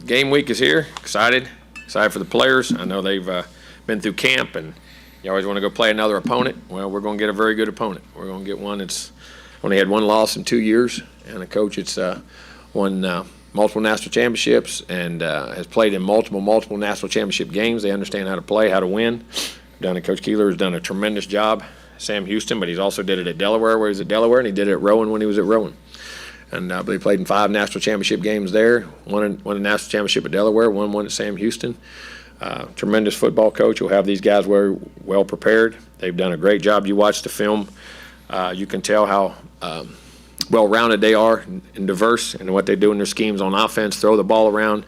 game week is here. Excited for the players. I know they've been through camp, and you always want to go play another opponent. Well, we're going to get a very good opponent. We're going to get one that's only had one loss in 2 years, and a coach that's won multiple national championships and has played in multiple national championship games. They understand how to play, how to win. Coach Keeler has done a tremendous job. Sam Houston, but he's also did it at Delaware, where he was at Delaware, and he did it at Rowan when he was at Rowan. And but he played in 5 national championship games there. Won a national championship at Delaware, won one at Sam Houston. Tremendous football coach. Will have these guys very well prepared. They've done a great job. You watch the film, you can tell how well-rounded they are and diverse in what they do in their schemes on offense, throw the ball around.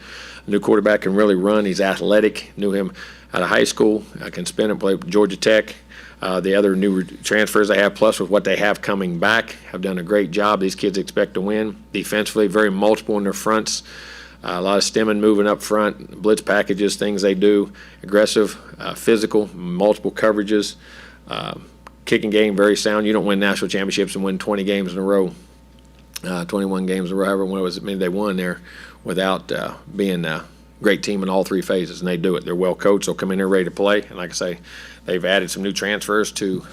A new quarterback can really run. He's athletic. Knew him out of high school. Can spin and play with Georgia Tech. The other new transfers they have, plus with what they have coming back, have done a great job. These kids expect to win. Defensively, very multiple in their fronts. A lot of stemming, moving up front, blitz packages, things they do. Aggressive, physical, multiple coverages. Kicking game, very sound. You don't win national championships and win 20 games in a row. 21 games in a row, however many they won there, without being a great team in all 3 phases, and they do it. They're well coached. They'll come in there ready to play, and like I say, they've added some new transfers to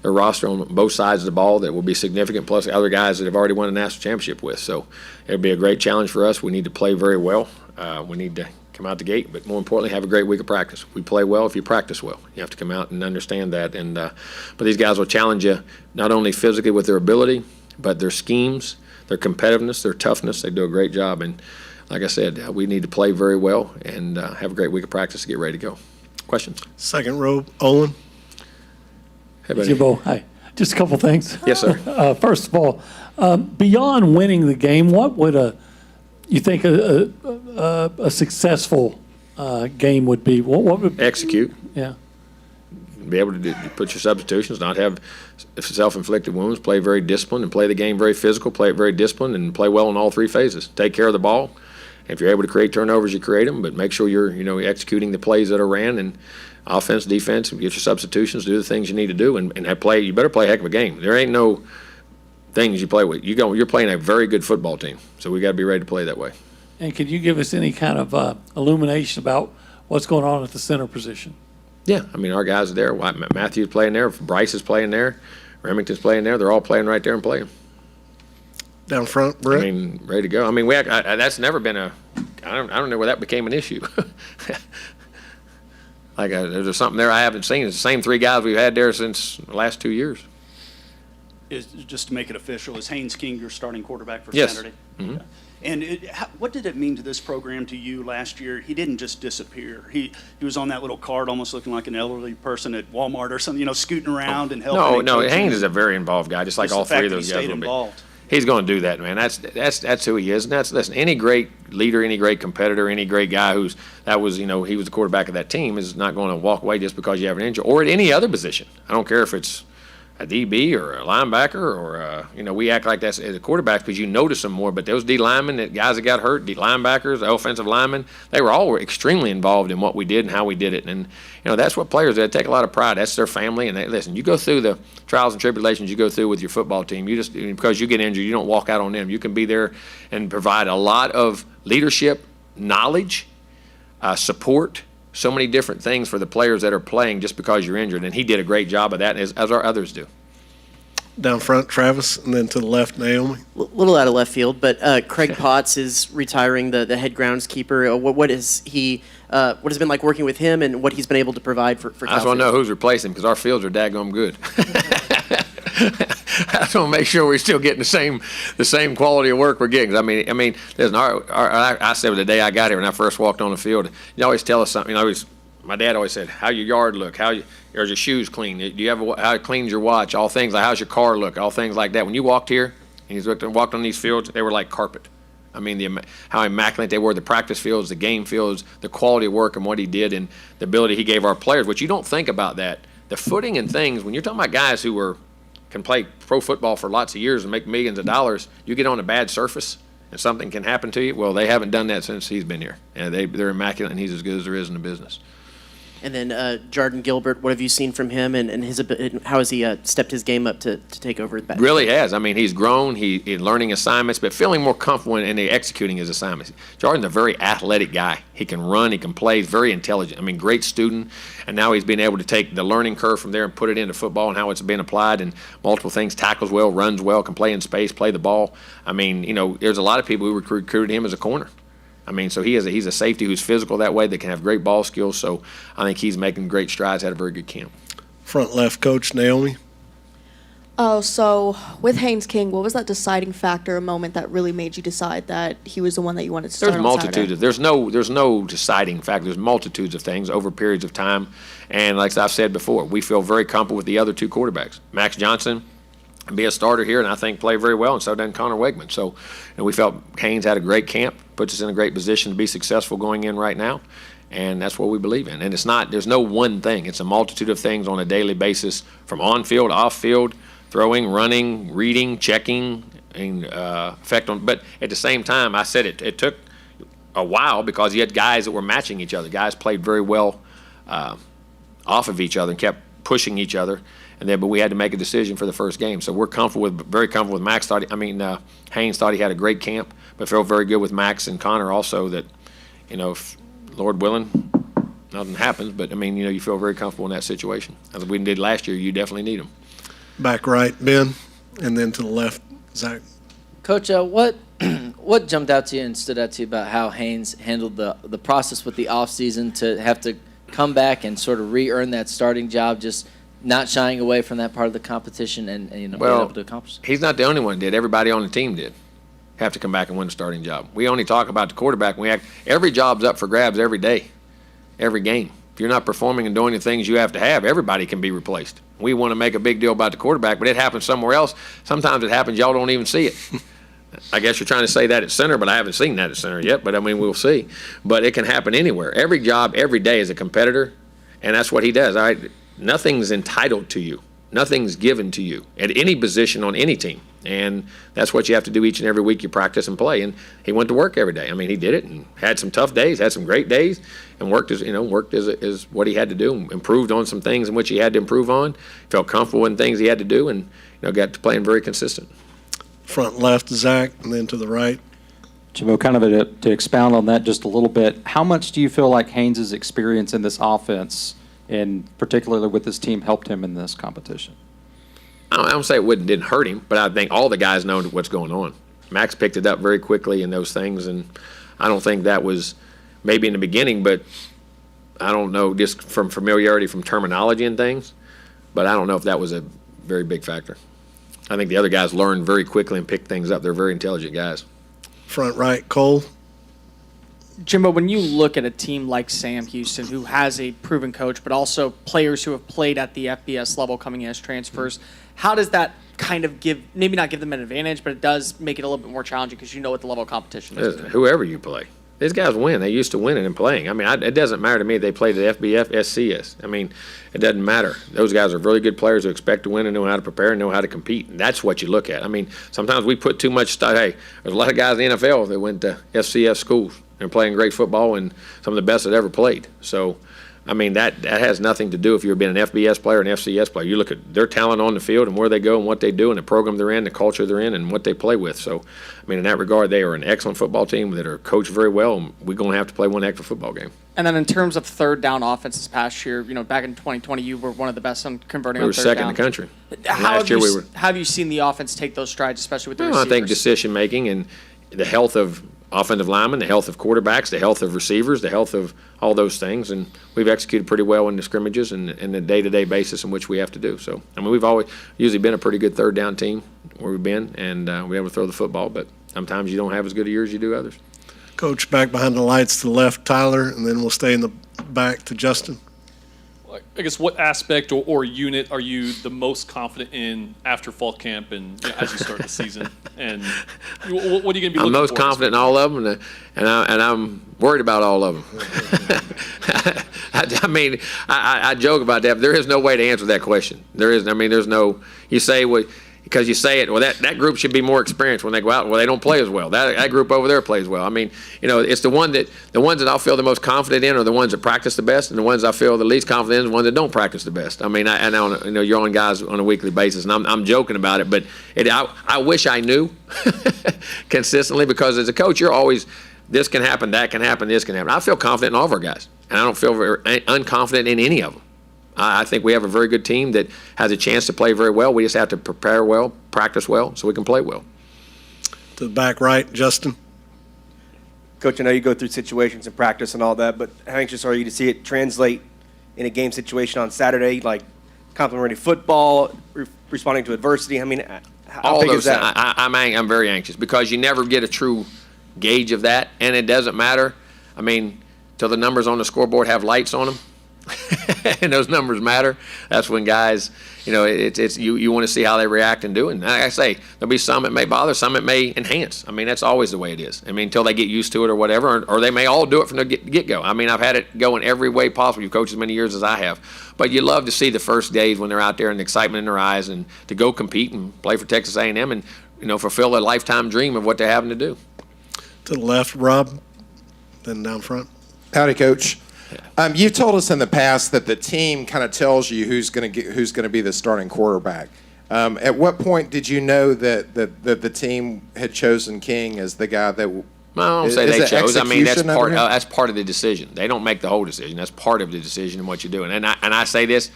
their roster on both sides of the ball that will be significant, plus other guys that have already won a national championship with. So it'll be a great challenge for us. We need to play very well. We need to come out the gate, but more importantly, have a great week of practice. We play well if you practice well. You have to come out and understand that. And but these guys will challenge you not only physically with their ability, but their schemes, their competitiveness, their toughness. They do a great job. And like I said, we need to play very well and have a great week of practice to get ready to go. Questions? Second row, Olin. Hey, buddy. Jimbo, hi. Just a couple things. Yes, sir. First of all, beyond winning the game, what would you think a successful game would be? What would Execute. Yeah. Be able to put your substitutions, not have self-inflicted wounds, play very disciplined, and play the game very physical, play it very disciplined, and play well in all 3 phases. Take care of the ball. If you're able to create turnovers, you create them, but make sure you're executing the plays that are ran, and offense, defense, get your substitutions, do the things you need to do, and play. You better play a heck of a game. There ain't no things you play with. You're playing a very good football team, so we got to be ready to play that way. And could you give us any kind of illumination about what's going on at the center position? Yeah, I mean, our guys are there. Matthew's playing there. Bryce is playing there. Remington's playing there. They're all playing right there and playing. Down front, Brett. I mean, ready to go. I mean, that's never been I don't know where that became an issue. There's something there I haven't seen. It's the same 3 guys we've had there since the last 2 years. Just to make it official, is Haynes King your starting quarterback for Yes. Saturday? Mm-hmm. Okay. And what did it mean to this program, to you last year? He didn't just disappear. He was on that little cart, almost looking like an elderly person at Walmart or something, scooting around and helping. No, Haynes is a very involved guy, just like all 3 of those guys will be. Involved. He's going to do that, man. That's who he is. And listen, any great leader, any great competitor, any great guy he was the quarterback of that team is not going to walk away just because you have an injury, or at any other position. I don't care if it's a DB or a linebacker or we act like that's as a quarterback because you notice them more. But those D linemen, that guys that got hurt, D linebackers, the offensive linemen, they were all extremely involved in what we did and how we did it. And that's what players that take a lot of pride. That's their family. And listen, you go through the trials and tribulations you go through with your football team. You just because you get injured, you don't walk out on them. You can be there and provide a lot of leadership, knowledge, support. So many different things for the players that are playing just because you're injured, and he did a great job of that, as our others do. Down front, Travis, and then to the left, Naomi. A little out of left field, but Craig Potts is retiring, the head groundskeeper. What has it been like working with him, and what he's been able to provide for I just want to know who's replacing him because our fields are daggone good. I just want to make sure we're still getting the same quality of work we're getting. I mean, listen, I said the day I got here when I first walked on the field, you always tell us something. My dad always said, "How your yard look? Are your shoes clean? Do you have how clean's your watch? All things like how's your car look? All things like that." When you walked here and you walked on these fields, they were like carpet. I mean, how immaculate they were, the practice fields, the game fields, the quality of work and what he did and the ability he gave our players, which you don't think about that. The footing and things, when you're talking about guys who can play pro football for lots of years and make millions of dollars, you get on a bad surface and something can happen to you. Well, they haven't done that since he's been here. And they're immaculate, and he's as good as there is in the business. And then Jordan Gilbert, what have you seen from him, and how has he stepped his game up to take over the back? Really has. I mean, he's grown. He's learning assignments, but feeling more comfortable in executing his assignments. Jordan's a very athletic guy. He can run. He can play. He's very intelligent. I mean, great student. And now he's been able to take the learning curve from there and put it into football and how it's been applied and multiple things. Tackles well, runs well, can play in space, play the ball. I mean, there's a lot of people who recruited him as a corner. I mean, so he's a safety who's physical that way, that can have great ball skills. So I think he's making great strides, had a very good camp. Front left coach, Naomi. Oh, so with Haynes King, what was that deciding factor, a moment that really made you decide that he was the one that you wanted to start There's on multitudes. There's no deciding factor. There's multitudes of things over periods of time. And like I've said before, we feel very comfortable with the other two quarterbacks. Max Johnson be a starter here, and I think play very well, and so does Connor Wegman. So, we felt Haynes had a great camp, puts us in a great position to be successful going in right now, and that's what we believe in. And there's no one thing. It's a multitude of things on a daily basis, from on field, off field, throwing, running, reading, checking, and effect on. But at the same time, I said it took a while because you had guys that were matching each other. Guys played very well off of each other and kept pushing each other. But we had to make a decision for the first game. So we're very comfortable with Max. Haynes thought he had a great camp, but felt very good with Max and Connor also that, if Lord willing, nothing happens. But, you feel very comfortable in that situation. As we did last year, you definitely need them. Back right, Ben, and then to the left, Zach. Coach, what jumped out to you and stood out to you about how Haynes handled the process with the offseason to have to come back and sort of re-earn that starting job, just not shying away from that part of the competition and being able to accomplish it? He's not the only one that did. Everybody on the team did have to come back and win a starting job. We only talk about the quarterback. Every job's up for grabs every day, every game. If you're not performing and doing the things you have to have, everybody can be replaced. We want to make a big deal about the quarterback, but it happens somewhere else. Sometimes it happens, y'all don't even see it. I guess you're trying to say that at center, but I haven't seen that at center yet, but we'll see. But it can happen anywhere. Every job, every day is a competitor, and that's what he does. All right? Nothing's entitled to you. Nothing's given to you at any position on any team. And that's what you have to do each and every week. You practice and play. And he went to work every day. He did it and had some tough days, had some great days, and worked as what he had to do, improved on some things in which he had to improve on, felt comfortable in things he had to do, and got to playing very consistent. Front left, Zach, and then to the right. Jimbo, kind of to expound on that just a little bit, how much do you feel like Haynes' experience in this offense, and particularly with this team, helped him in this competition? I don't say it didn't hurt him, but I think all the guys know what's going on. Max picked it up very quickly in those things, and I don't think that was maybe in the beginning, but I don't know, just from familiarity from terminology and things, but I don't know if that was a very big factor. I think the other guys learned very quickly and picked things up. They're very intelligent guys. Front right, Cole. Jimbo, when you look at a team like Sam Houston, who has a proven coach, but also players who have played at the FBS level coming in as transfers, how does that kind of maybe not give them an advantage, but it does make it a little bit more challenging because you know what the level of competition is? Whoever you play. These guys win. They used to winning and playing. It doesn't matter to me if they played at FBF, SCS. It doesn't matter. Those guys are really good players who expect to win and know how to prepare and know how to compete. And that's what you look at. Sometimes we put too much stuff. Hey, there's a lot of guys in the NFL that went to FCS schools and playing great football and some of the best that ever played. So, that has nothing to do if you've been an FBS player or an FCS player. You look at their talent on the field and where they go and what they do and the program they're in, the culture they're in, and what they play with. So, in that regard, they are an excellent football team that are coached very well, and we're going to have to play one heck of a football game. And then in terms of third down offense this past year, back in 2020, you were one of the best on converting on third down. We were second in the country. How have you seen the offense take those strides, especially with the receivers? receivers? I think decision-making and the health of offensive linemen, the health of quarterbacks, the health of receivers, the health of all those things, and we've executed pretty well in the scrimmages and the day-to-day basis in which we have to do. So, we've always usually been a pretty good third down team where we've been, and we're able to throw the football, but sometimes you don't have as good a year as you do others. Coach, back behind the lights to the left, Tyler, and then we'll stay in the back to Justin. I guess what aspect or unit are you the most confident in after fall camp and as you start the season? And what are you going to be looking for? I'm most confident in all of them, and I'm worried about all of them. I joke about that, but there is no way to answer that question. There is. There's no. You say what because you say it, well, that group should be more experienced when they go out. Well, they don't play as well. That group over there plays well. I mean, it's the ones that I feel the most confident in are the ones that practice the best, and the ones I feel the least confident in are the ones that don't practice the best. I mean, I know, you're on guys on a weekly basis, and I'm joking about it, but I wish I knew consistently, because as a coach, you're always, this can happen, that can happen, this can happen. I feel confident in all of our guys, and I don't feel very unconfident in any of them. I think we have a very good team that has a chance to play very well. We just have to prepare well, practice well, so we can play well. To the back right, Justin. Coach, I know you go through situations in practice and all that, but how anxious are you to see it translate in a game situation on Saturday, like complimentary football, responding to adversity? I mean, how All big those is that? I'm very anxious, because you never get a true gauge of that, and it doesn't matter. I mean, till the numbers on the scoreboard have lights on them, and those numbers matter. That's when guys, it's you want to see how they react and do it. And like I say, there'll be some it may bother, some it may enhance. I mean, that's always the way it is. I mean, until they get used to it or whatever, or they may all do it from the get-go. I mean, I've had it go in every way possible. You've coached as many years as I have. But you love to see the first days when they're out there and the excitement in their eyes, and to go compete and play for Texas A&M and, fulfill a lifetime dream of what they're having to do. To the left, Rob. Then down front. Howdy, Coach. You've told us in the past that the team kind of tells you who's going to be the starting quarterback. At what point did you know that the team had chosen King as the guy that? Well, I don't say they chose. I mean, that's part of the decision. They don't make the whole decision. That's part of the decision and what you're doing. And I say this,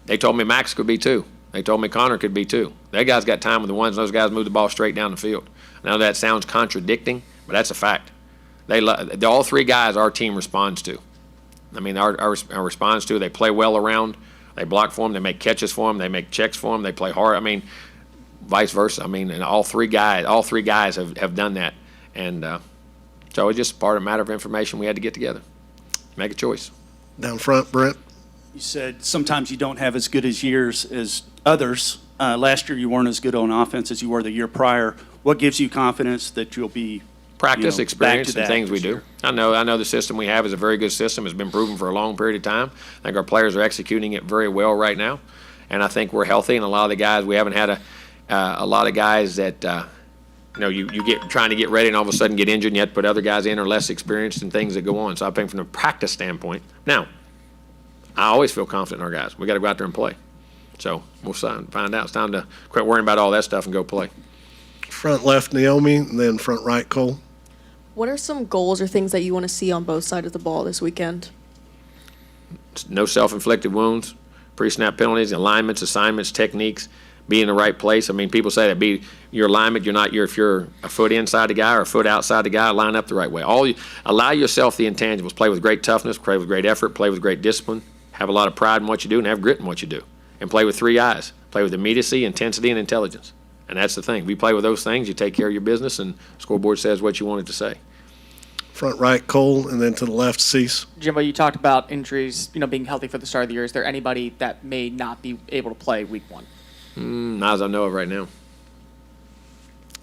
they told me Max could be too. They told me Connor could be too. That guy's got time with the ones. Those guys move the ball straight down the field. I know that sounds contradicting, but that's a fact. All three guys our team responds to. I mean, our response to, they play well around, they block for them, they make catches for them, they make checks for them, they play hard. I mean, vice versa. I mean, and all three guys have done that. And so it's just part of a matter of information we had to get together, make a choice. Down front, Brent. You said sometimes you don't have as good as years as others. Last year you weren't as good on offense as you were the year prior. What gives you confidence that you'll be Practice, back experience, to and that things we this do. year? I know the system we have is a very good system. It's been proven for a long period of time. I think our players are executing it very well right now, and I think we're healthy. And a lot of the guys, we haven't had a lot of guys that you get trying to get ready and all of a sudden get injured, and you have to put other guys in or less experienced and things that go on. So I think from the practice standpoint, now I always feel confident in our guys. We got to go out there and play. So we'll find out. It's time to quit worrying about all that stuff and go play. Front left, Naomi, and then front right, Cole. What are some goals or things that you want to see on both sides of the ball this weekend? No self-inflicted wounds, pre-snap penalties, alignments, assignments, techniques, be in the right place. I mean, people say that be your alignment. If you're a foot inside the guy or a foot outside the guy, line up the right way. Allow yourself the intangibles. Play with great toughness, play with great effort, play with great discipline, have a lot of pride in what you do, and have grit in what you do. And play with 3 eyes. Play with immediacy, intensity, and intelligence. And that's the thing. If you play with those things, you take care of your business, and the scoreboard says what you want it to say. Front right, Cole, and then to the left, Cease. Jimbo, you talked about injuries, being healthy for the start of the year. Is there anybody that may not be able to play week 1? Not as I know of right now.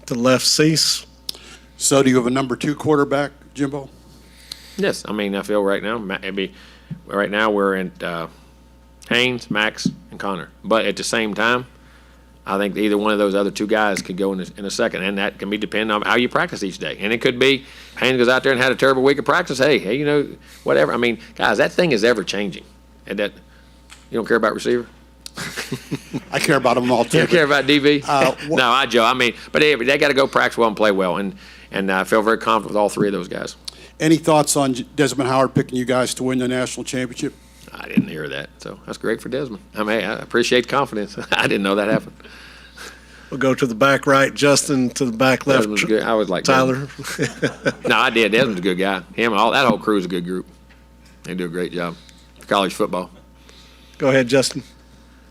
To the left, Cease. So do you have a number 2 quarterback, Jimbo? Yes, I mean, I feel right now, we're in Haynes, Max, and Connor. But at the same time, I think either one of those other 2 guys could go in a second, and that can be dependent on how you practice each day. And it could be Haynes goes out there and had a terrible week of practice. Hey, whatever. I mean, guys, that thing is ever changing. And that you don't care about receiver? I care about them all too. You don't care about DB? No, I joke. I mean, but they got to go practice well and play well, and I feel very confident with all 3 of those guys. Any thoughts on Desmond Howard picking you guys to win the national championship? I didn't hear that, so that's great for Desmond. I mean, I appreciate the confidence. I didn't know that happened. We'll go to the back right, Justin, to the back left, Desmond's good. I was like Tyler. No, I did. Desmond's a good guy. That whole crew is a good group. They do a great job. College football. Go ahead, Justin.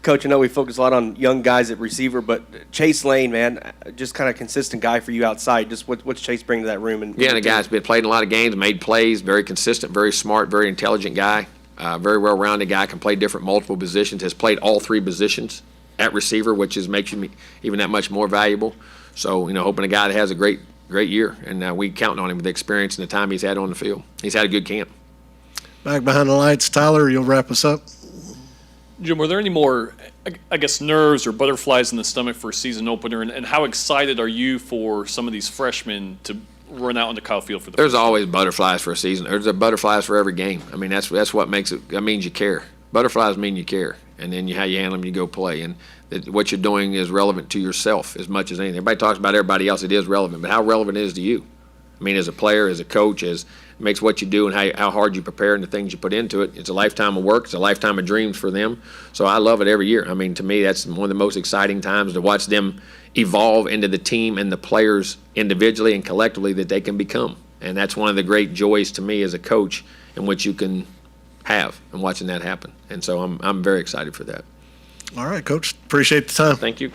Coach, I know we focus a lot on young guys at receiver, but Chase Lane, man, just kind of consistent guy for you outside. Just what's Chase bring to that room? And the guy's been played in a lot of games, made plays, very consistent, very smart, very intelligent guy, very well-rounded guy, can play multiple positions, has played all 3 positions at receiver, which makes you even that much more valuable. So, hoping a guy that has a great year, and we counting on him with the experience and the time he's had on the field. He's had a good camp. Back behind the lights, Tyler, you'll wrap us up. Jim, were there any more, I guess, nerves or butterflies in the stomach for a season opener? And how excited are you for some of these freshmen to run out into Kyle Field for the There's first time? always butterflies for a season. There's butterflies for every game. I mean, that's what makes it. That means you care. Butterflies mean you care, and then how you handle them, you go play, and what you're doing is relevant to yourself as much as anything. Everybody talks about everybody else. It is relevant, but how relevant it is to you? I mean, as a player, as a coach, as it makes what you do and how hard you prepare and the things you put into it. It's a lifetime of work. It's a lifetime of dreams for them. So I love it every year. I mean, to me, that's one of the most exciting times to watch them evolve into the team and the players individually and collectively that they can become. And that's one of the great joys to me as a coach in which you can have and watching that happen. And so I'm very excited for that. All right, Coach. Appreciate the time. Thank you.